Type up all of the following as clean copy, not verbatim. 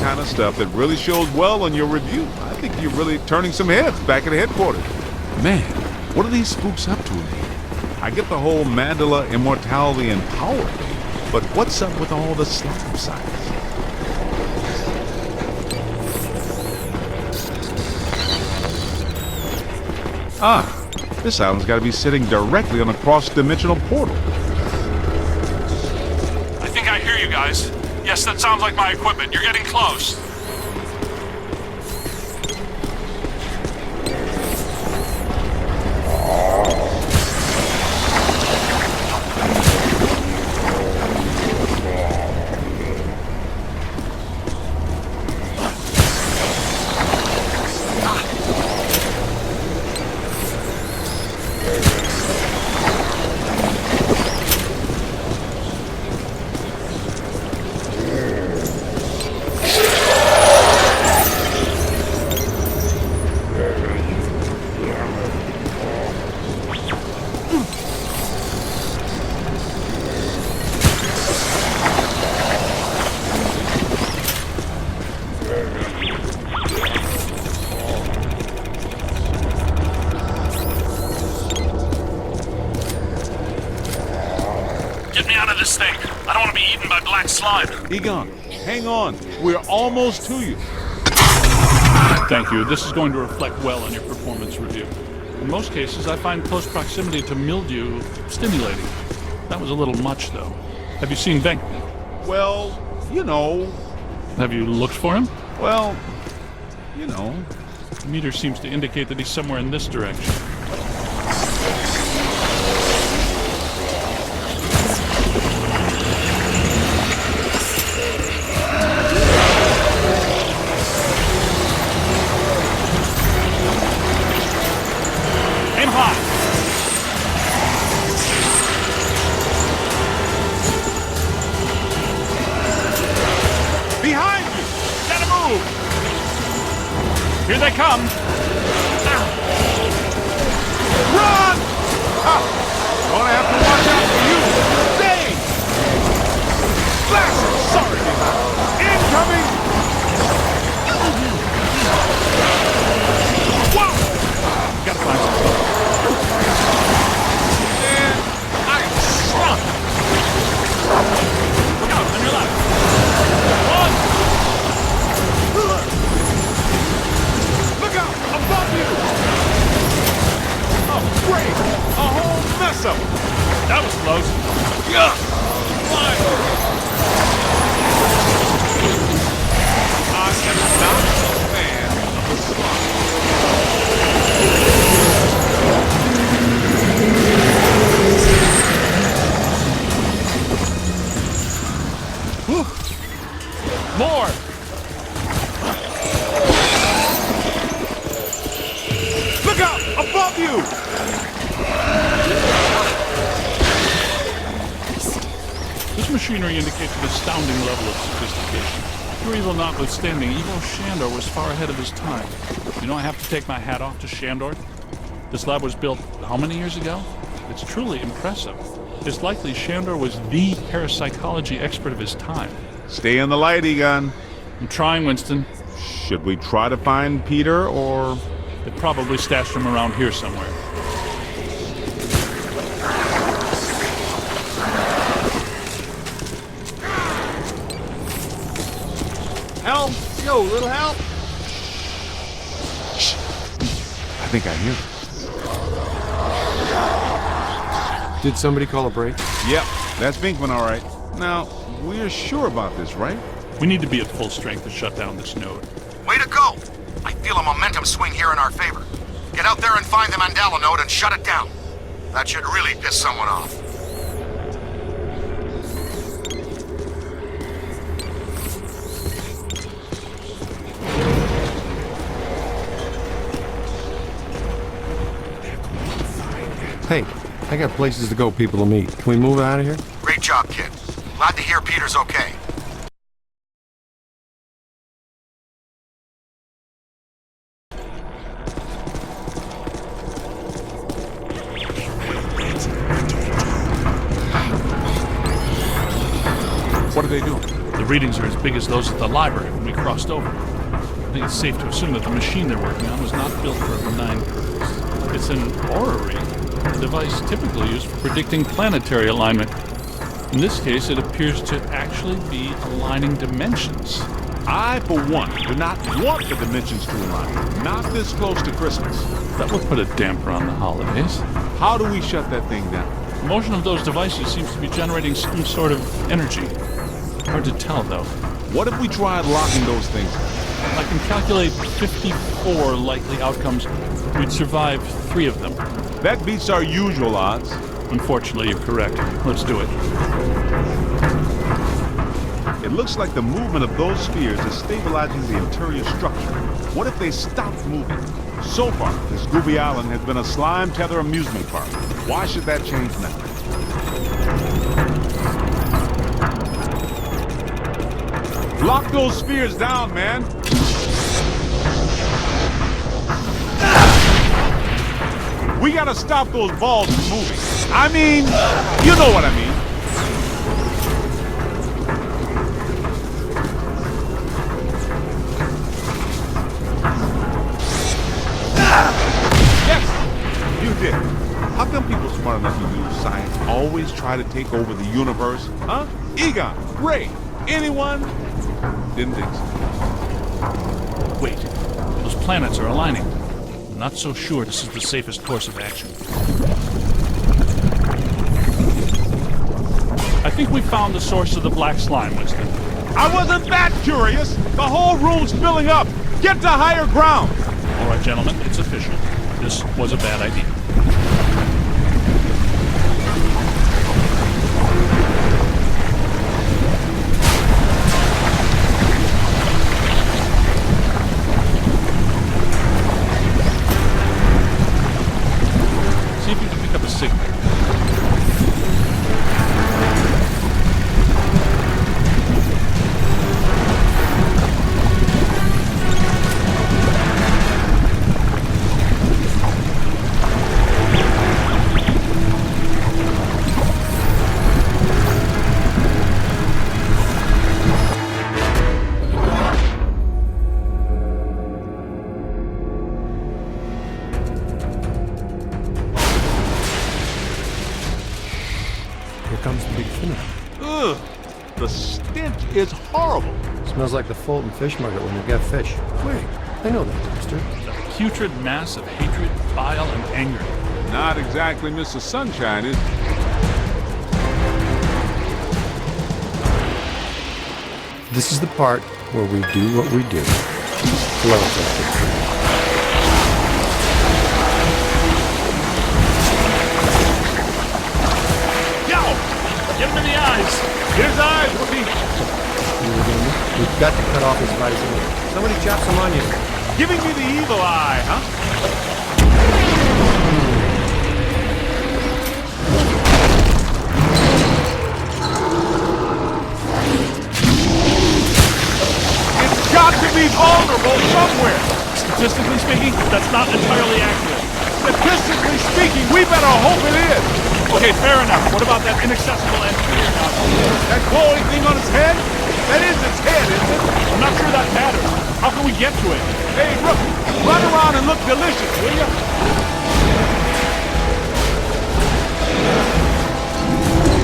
kind of stuff that really shows well on your review. I think you're really turning some heads back at headquarters. Man, what are these spooks up to in here? I get the whole Mandela immortality and power thing, but what's up with all the slime sites? This island's got to be sitting directly on a cross-dimensional portal. I think I hear you guys. Yes, that sounds like my equipment. You're getting close. Thing. I don't want to be eaten by black slime. Egon, hang on. We're almost to you. Thank you. This is going to reflect well on your performance review. In most cases, I find close proximity to mildew stimulating. That was a little much, though. Have you seen Venkman? Well, you know. Have you looked for him? Well, you know. The meter seems to indicate that he's somewhere in this direction. Here they come! Run! Gonna have to watch out for you! Stay! Flash! Sorry, incoming! Whoa! Gotta find some cover. And I shrunk! Look out, on your left! Run! Above you! Oh, great! A whole mess up! That was close. Yeah! Flying! I am not a fan of the slime. More! Look out! Above you! This machinery indicates an astounding level of sophistication. Pure evil notwithstanding, Evil Shandor was far ahead of his time. You know, I have to take my hat off to Shandor. This lab was built how many years ago? It's truly impressive. It's likely Shandor was the parapsychology expert of his time. Stay in the light, Egon. I'm trying, Winston. Should we try to find Peter, or...? They probably stashed him around here somewhere. Help! Yo, little help! Shh. I think I hear it. Did somebody call a break? Yep, that's Venkman, all right. Now, we're sure about this, right? We need to be at full strength to shut down this node. Way to go! I feel a momentum swing here in our favor. Get out there and find the Mandela node and shut it down. That should really piss someone off. Hey, I got places to go, people to meet. Can we move out of here? Great job, kid. Glad to hear Peter's okay. What are they doing? The readings are as big as those at the library when we crossed over. I think it's safe to assume that the machine they're working on was not built for a benign purpose. It's an orrery, a device typically used for predicting planetary alignment. In this case, it appears to actually be aligning dimensions. I, for one, do not want the dimensions to align. Not this close to Christmas. That would put a damper on the holidays. How do we shut that thing down? The motion of those devices seems to be generating some sort of energy. Hard to tell, though. What if we tried locking those things? I can calculate 54 likely outcomes. We'd survive 3 of them. That beats our usual odds. Unfortunately, you're correct. Let's do it. It looks like the movement of those spheres is stabilizing the interior structure. What if they stopped moving? So far, this Gooby Island has been a slime tether amusement park. Why should that change now? Lock those spheres down, man! We gotta stop those balls from moving. I mean, you know what I mean. Yes, you did. How come people smart enough to use science always try to take over the universe? Huh? Egon, Ray, anyone? Didn't think so. Wait, those planets are aligning. I'm not so sure this is the safest course of action. I think we found the source of the black slime, Winston. I wasn't that curious. The whole room's filling up. Get to higher ground. All right, gentlemen, it's official. This was a bad idea. See if you can pick up a signal. Here comes the big finish. Ugh, the stench is horrible. Smells like the Fulton fish market when they get fish. Wait, I know that, mister. A putrid mass of hatred, bile, and anger. not exactly Mr. Sunshine, is it? This is the part where we do what we do. Flow effect. Get him in the eyes! His eyes will be We've got to cut off his visor. Somebody chop some onion. giving me the evil eye, huh? It's got to be vulnerable somewhere. Statistically speaking, that's not entirely accurate. Statistically speaking, we better hope it is. Okay, fair enough. What about that inaccessible engineer nozzle? That glowing thing on his head? That is his head, isn't it? I'm not sure that matters. How can we get to it? Hey, look, run around and look delicious, will you?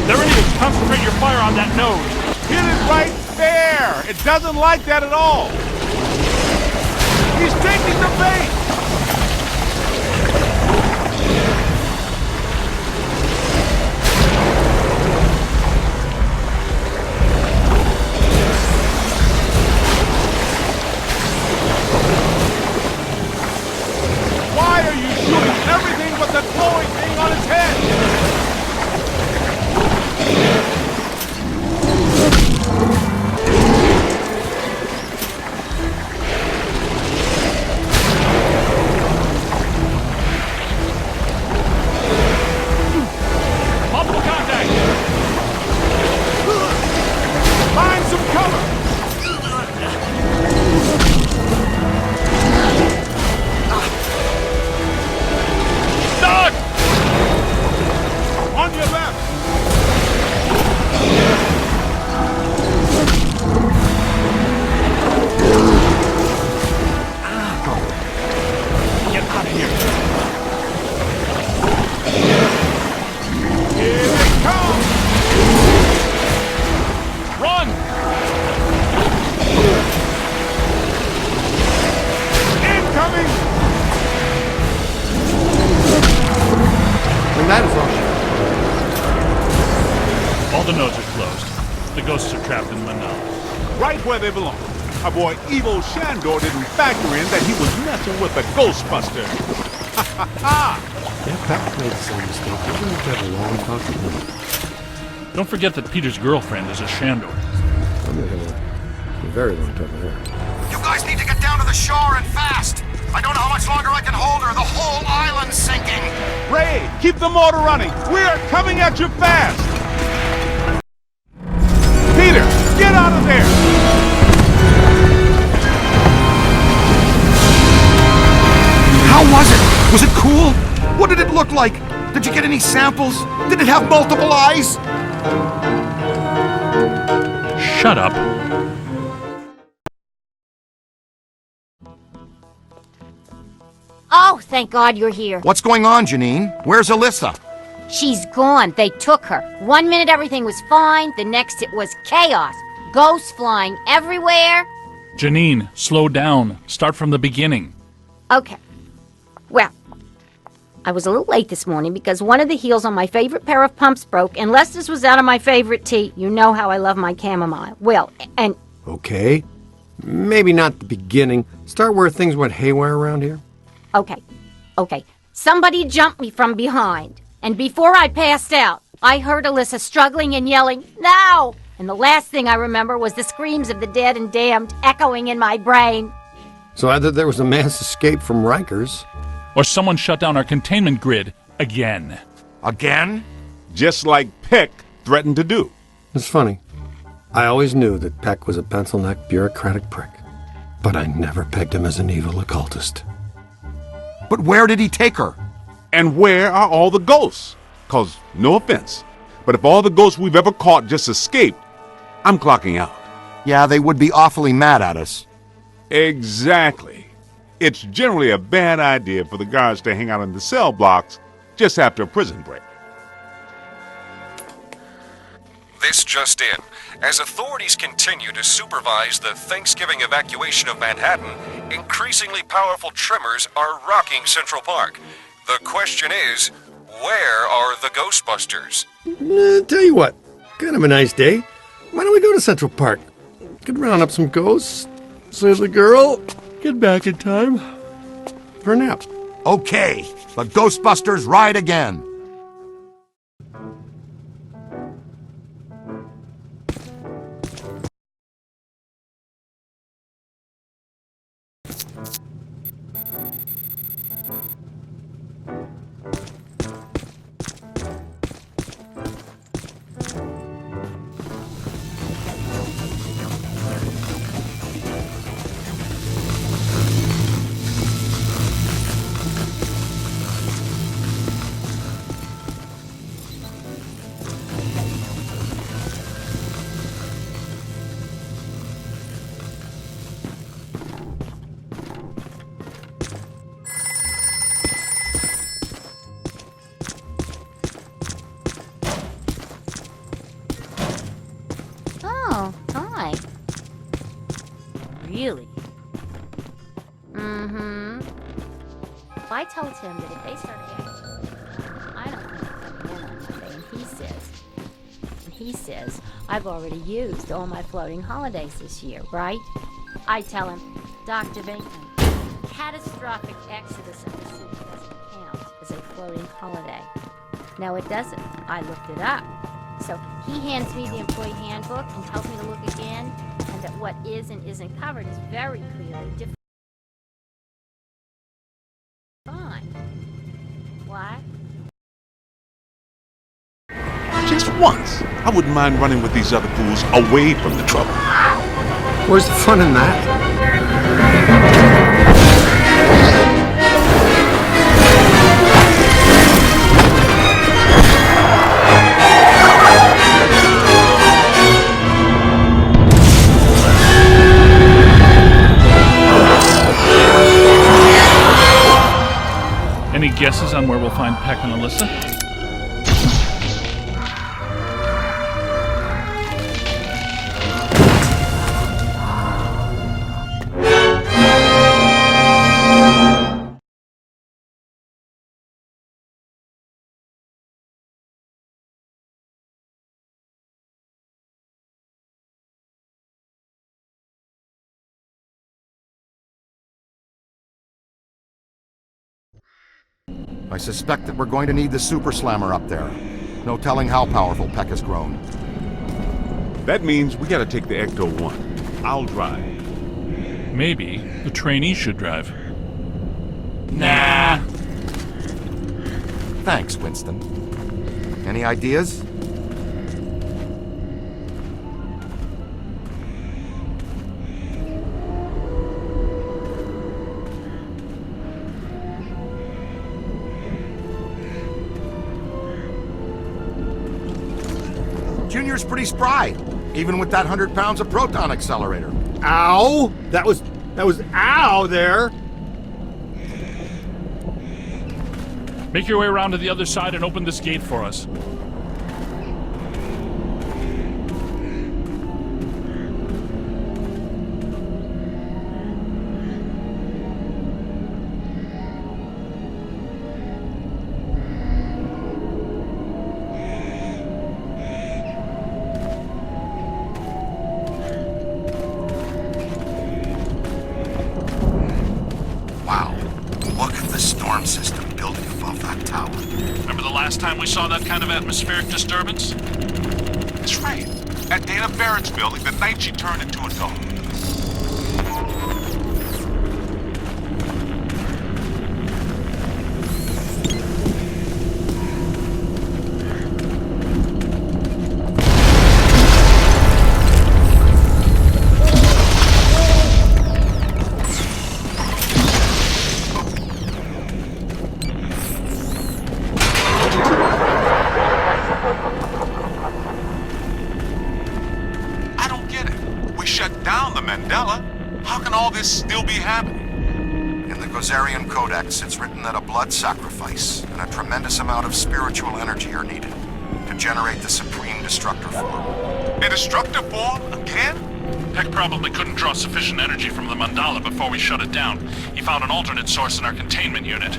There it is. Concentrate your fire on that nose. Hit it right there. It doesn't like that at all. He's taking the bait. Why are you shooting everything but the glowing thing on his head? Captain Manala. Right where they belong. Our boy Evo Shandor didn't factor in that he was messing with the Ghostbusters. Yeah, Pat made the same mistake. We're going to have a long talk with him. Don't forget that Peter's girlfriend is a Shandor. I'm going to have a very long talk with her. You guys need to get down to the shore and fast. I don't know how much longer I can hold her. The whole island's sinking. Ray, keep the motor running. We are coming at you fast. Peter, get out of there. How was it? Was it cool? What did it look like? Did you get any samples? Did it have multiple eyes? Shut up. Oh, thank God you're here. What's going on, Janine? Where's Alyssa? She's gone. They took her. 1 minute everything was fine, the next it was chaos. Ghosts flying everywhere. Janine, slow down. Start from the beginning. Okay. Well, I was a little late this morning because one of the heels on my favorite pair of pumps broke, and Lester's was out of my favorite tea. You know how I love my chamomile. Well, and... Okay. Maybe not the beginning. Start where things went haywire around here. Okay. Somebody jumped me from behind. And before I passed out, I heard Alyssa struggling and yelling, "No!" And the last thing I remember was the screams of the dead and damned echoing in my brain. So either there was a mass escape from Rikers. Or someone shut down our containment grid again. Again? Just like Peck threatened to do. It's funny. I always knew that Peck was a pencil-necked bureaucratic prick. But I never pegged him as an evil occultist. But where did he take her? And where are all the ghosts? 'Cause, no offense, but if all the ghosts we've ever caught just escaped, I'm clocking out. Yeah, they would be awfully mad at us. Exactly. It's generally a bad idea for the guards to hang out in the cell blocks just after a prison break. This just in. As authorities continue to supervise the Thanksgiving evacuation of Manhattan, increasingly powerful tremors are rocking Central Park. The question is, where are the Ghostbusters? Tell you what, kind of a nice day. Why don't we go to Central Park? Could round up some ghosts, save the girl, get back in time for a nap. Okay, the Ghostbusters ride again. Oh, hi. Really? If I told him that if they started acting, I don't think they'll win on Monday, and he says, I've already used all my floating holidays this year, right? I tell him, Dr. Bateman, catastrophic exodus of the city doesn't count as a floating holiday. No, it doesn't. I looked it up. So he hands me the employee handbook and tells me to look again, and that what is and isn't covered is very clearly defined. What? Just once, I wouldn't mind running with these other fools away from the trouble. Where's the fun in that? Any guesses on where we'll find Peck and Alyssa? I suspect that we're going to need the Super Slammer up there. No telling how powerful Peck has grown. That means we gotta take the Ecto-1. I'll drive. Maybe the trainee should drive. Nah. Thanks, Winston. Any ideas? Junior's pretty spry, even with that 100 pounds of proton accelerator. Ow! That was ow there. Make your way around to the other side and open this gate for us. Wow, look at the storm system building above that tower. Remember the last time we saw that kind of atmospheric disturbance? That's right. At Dana Barrett's building, the night she turned into a dog. I don't get it. We shut down the Mandela. How can all this still be happening? In the Gozerian Codex, it's written that a blood sacrifice and a tremendous amount of spiritual energy are needed to generate the supreme destructor form. A destructive form? Again? Peck probably couldn't draw sufficient energy from the mandala before we shut it down. He found an alternate source in our containment unit.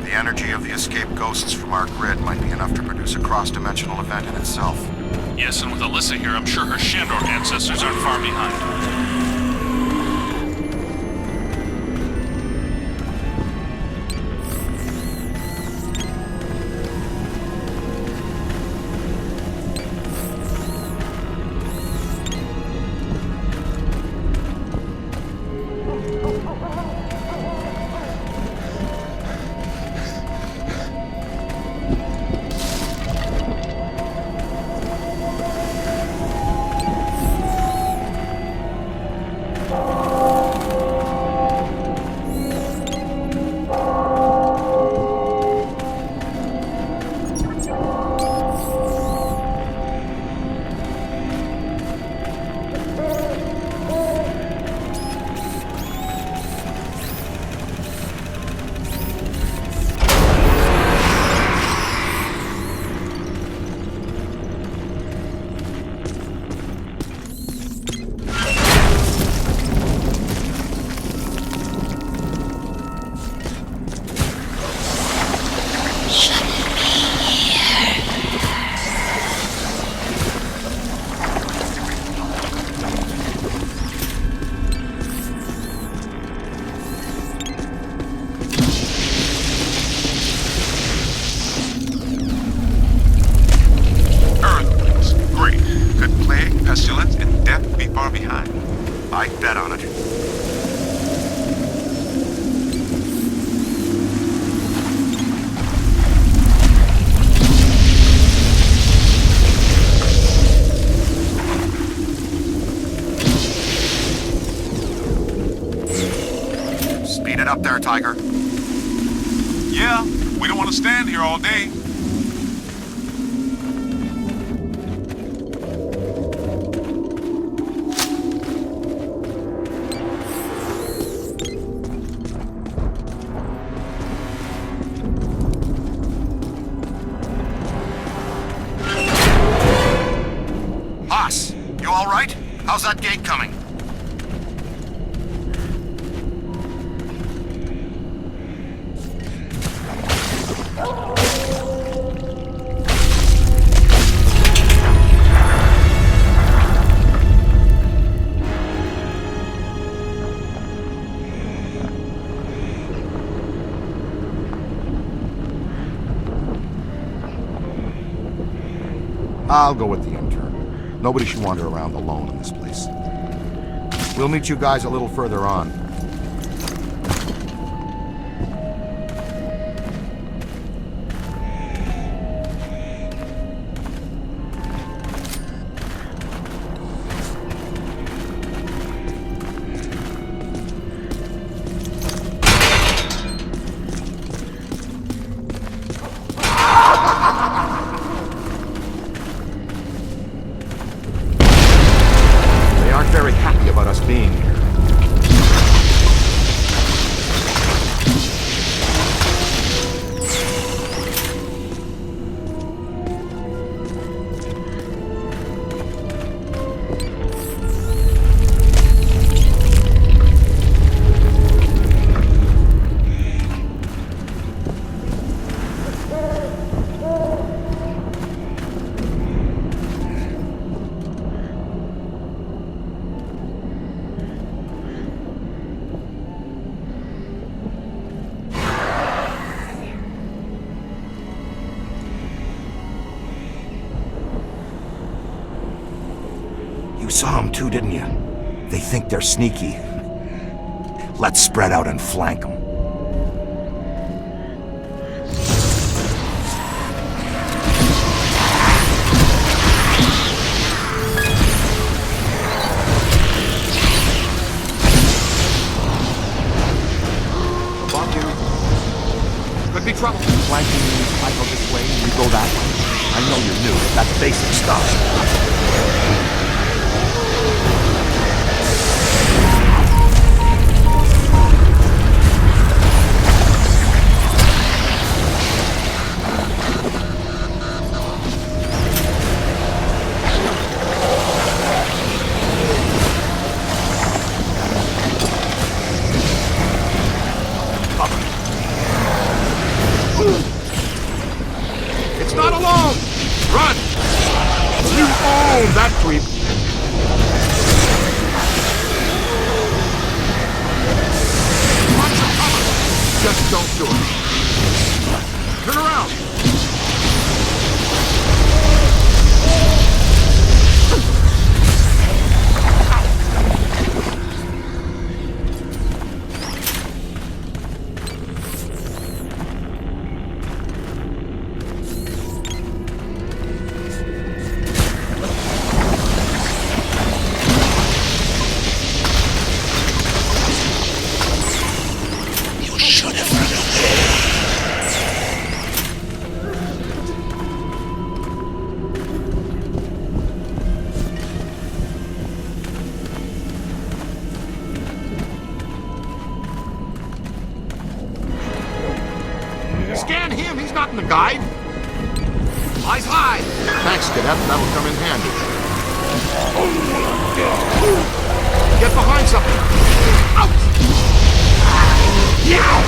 The energy of the escaped ghosts from our grid might be enough to produce a cross-dimensional event in itself. Yes, and with Alyssa here, I'm sure her Shandor ancestors aren't far behind. Pestilence and death be far behind. I'd bet on it. Speed it up there, Tiger. Yeah, we don't want to stand here all day. You all right? How's that gate coming? I'll go with the intern. Nobody should wander around alone in this place. We'll meet you guys a little further on. Very happy about us being here. You saw them too, didn't you? They think they're sneaky. Let's spread out and flank them. Above you. Could be trouble. Flanking means I go this way and you go that way. I know you're new, but that's basic stuff. It's not alone! Run! You own that creep! Find some cover! Just don't do it. Turn around! Scan him, he's not in the guide. Eyes high. Thanks, Cadet, that'll come in handy. Get behind something. Out! Yeah!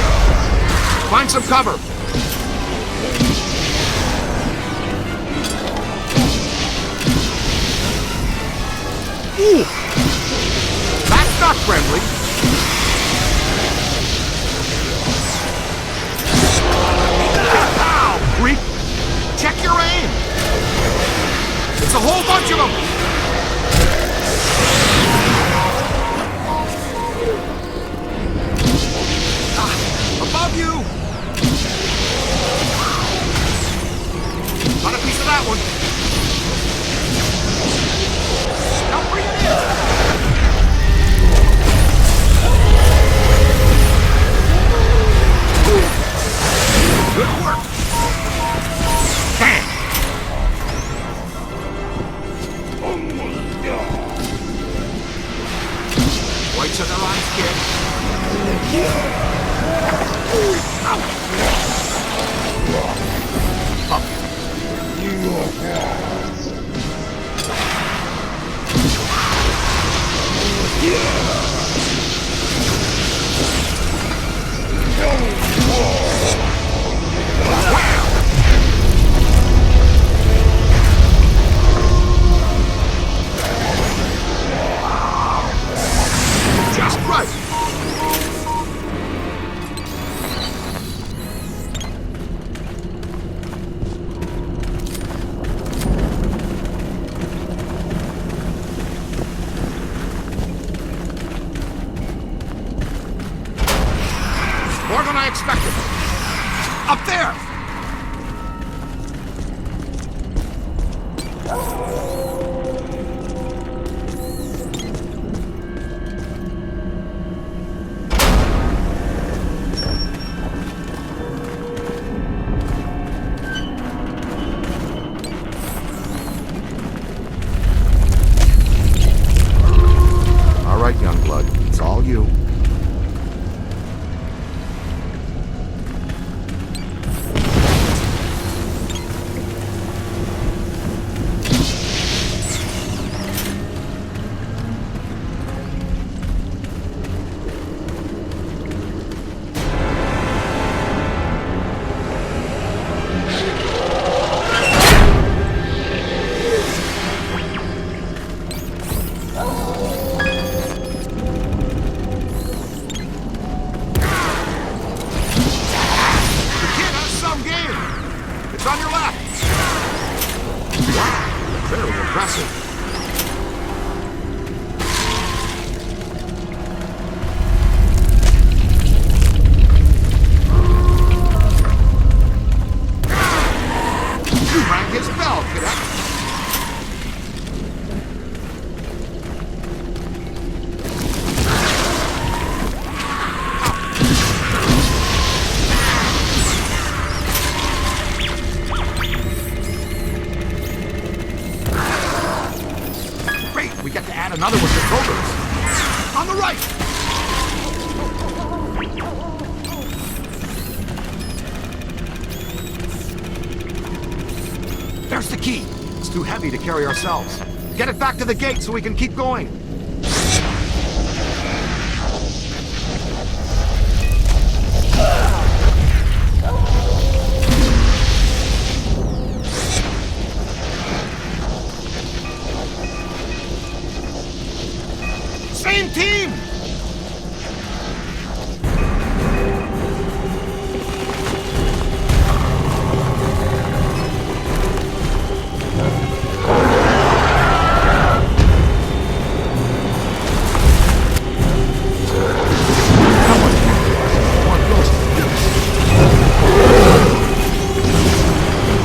Find some cover. Ooh! That's not friendly. Creep! Check your aim! It's a whole bunch of them! Above you! Got a piece of that one. Now bring it in! Good work! Whites in their eyes, kid. Just right. expected. Up there! All right, Youngblood, it's all you. It's on your left! Wow, very impressive. You rang his bell, cadet. We get to add another one to Kroger's. On the right! There's the key. It's too heavy to carry ourselves. Get it back to the gate so we can keep going. Same team!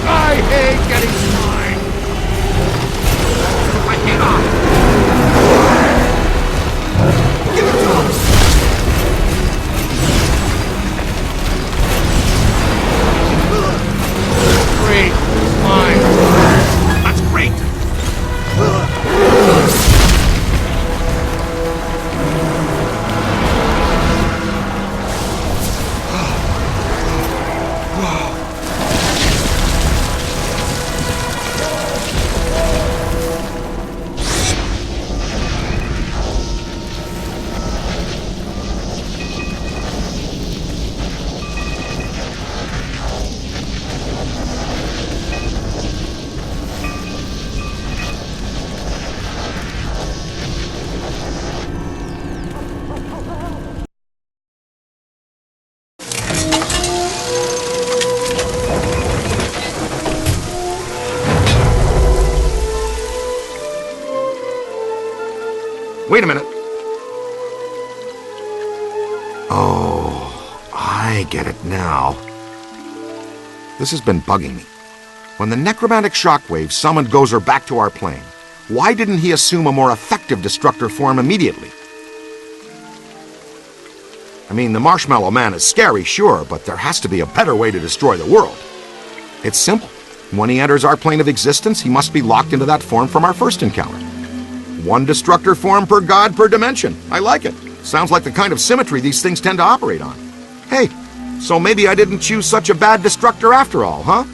I hate getting fined! I cannot! Give it to us! Great. Fine. That's great! Wait a minute. Oh, I get it now. This has been bugging me. When the necromantic shockwave summoned Gozer back to our plane, why didn't he assume a more effective destructor form immediately? I mean, the Marshmallow Man is scary, sure, but there has to be a better way to destroy the world. It's simple. When he enters our plane of existence, he must be locked into that form from our first encounter. One destructor form per god per dimension. I like it. Sounds like the kind of symmetry these things tend to operate on. Hey, so maybe I didn't choose such a bad destructor after all, huh?